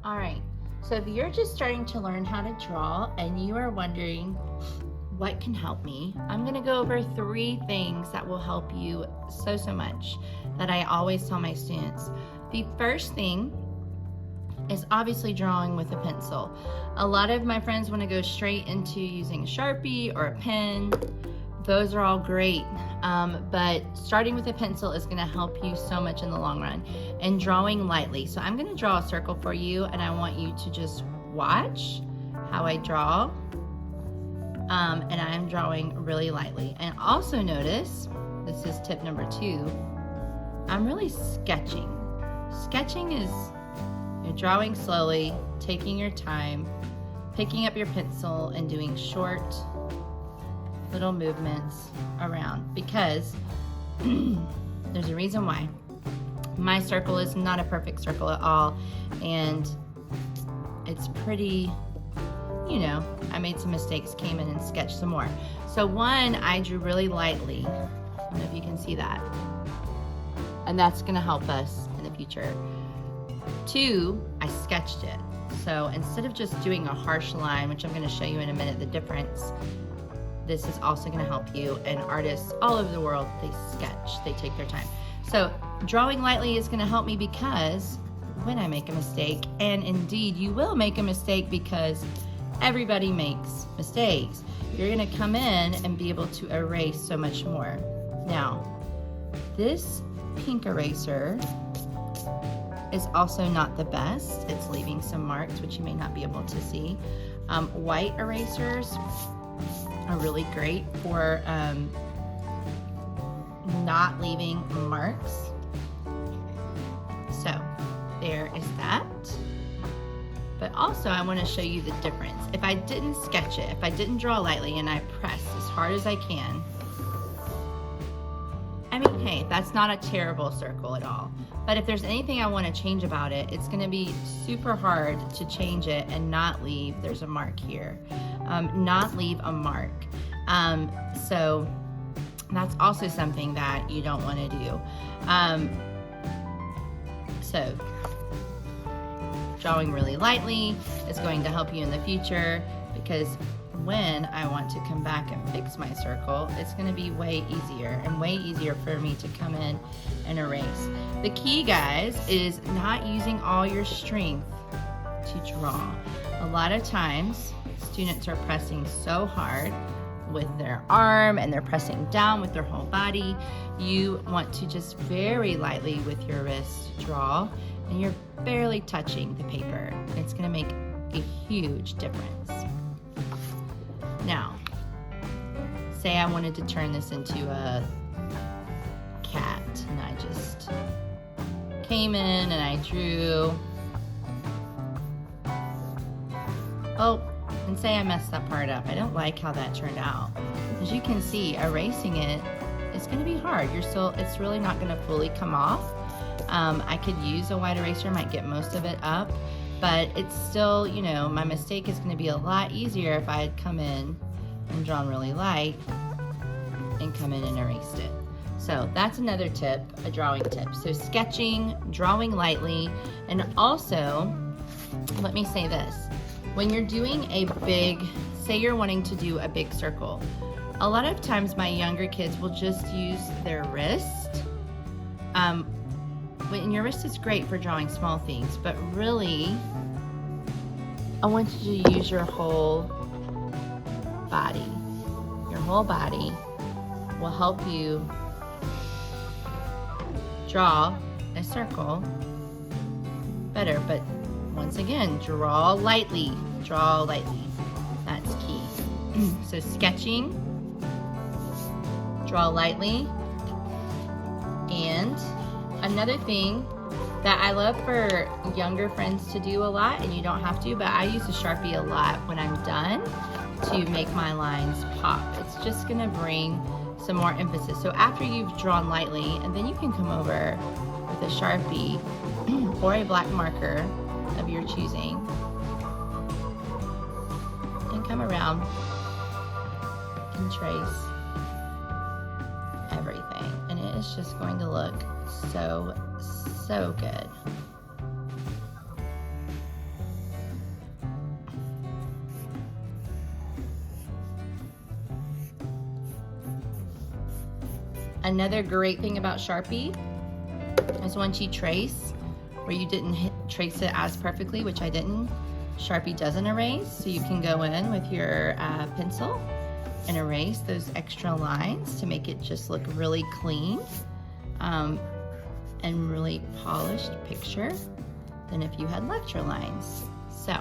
All right, so if you're just starting to learn how to draw and you are wondering what can help me, I'm going to go over 3 things that will help you so much that I always tell my students. The first thing is obviously drawing with a pencil. A lot of my friends want to go straight into using a Sharpie or a pen. Those are all great, but starting with a pencil is going to help you so much in the long run. And drawing lightly. So I'm going to draw a circle for you, and I want you to just watch how I draw. And I'm drawing really lightly. And also notice, this is tip number 2, I'm really sketching. Sketching is you're drawing slowly, taking your time, picking up your pencil and doing short little movements around, because there's a reason why. My circle is not a perfect circle at all, and it's pretty, I made some mistakes, came in and sketched some more. So 1, I drew really lightly. I don't know if you can see that. And that's gonna help us in the future. 2, I sketched it. So instead of just doing a harsh line, which I'm gonna show you in a minute the difference, this is also gonna help you. And artists all over the world, they sketch, they take their time. So drawing lightly is gonna help me, because when I make a mistake, and indeed you will make a mistake because everybody makes mistakes, you're gonna come in and be able to erase so much more. Now, this pink eraser is also not the best. It's leaving some marks, which you may not be able to see. White erasers are really great for not leaving marks. So there is that. But also I want to show you the difference. If I didn't sketch it, if I didn't draw lightly and I press as hard as I can, I mean, hey, that's not a terrible circle at all. But if there's anything I want to change about it, it's going to be super hard to change it and not leave, there's a mark here, not leave a mark. So that's also something that you don't want to do. So drawing really lightly is going to help you in the future, because when I want to come back and fix my circle, it's going to be way easier and way easier for me to come in and erase. The key, guys, is not using all your strength to draw. A lot of times students are pressing so hard with their arm and they're pressing down with their whole body. You want to just very lightly with your wrist draw, and you're barely touching the paper. It's going to make a huge difference. Now, say I wanted to turn this into a cat, and I just came in and I drew, and say I messed that part up. I don't like how that turned out. As you can see, erasing it is going to be hard. It's really not going to fully come off. I could use a white eraser, might get most of it up, but it's still, my mistake is going to be a lot easier if I had come in and drawn really light and come in and erased it. So that's another tip, a drawing tip. So sketching, drawing lightly, and also, let me say this. When you're doing say you're wanting to do a big circle, a lot of times my younger kids will just use their wrist. When your wrist is great for drawing small things, but really, I want you to use your whole body. Your whole body will help you draw a circle better, but once again, draw lightly. Draw lightly. That's key. So sketching, draw lightly, and another thing that I love for younger friends to do a lot, and you don't have to, but I use a Sharpie a lot when I'm done to make my lines pop. It's just gonna bring some more emphasis. So after you've drawn lightly, and then you can come over with a Sharpie or a black marker of your choosing and come around and trace everything, and it is just going to look so good. Another great thing about Sharpie is once you trace where you didn't trace it as perfectly, which I didn't, Sharpie doesn't erase, so you can go in with your pencil and erase those extra lines to make it just look really clean and really polished picture than if you had lecture lines. So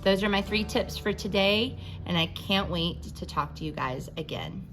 those are my 3 tips for today, and I can't wait to talk to you guys again.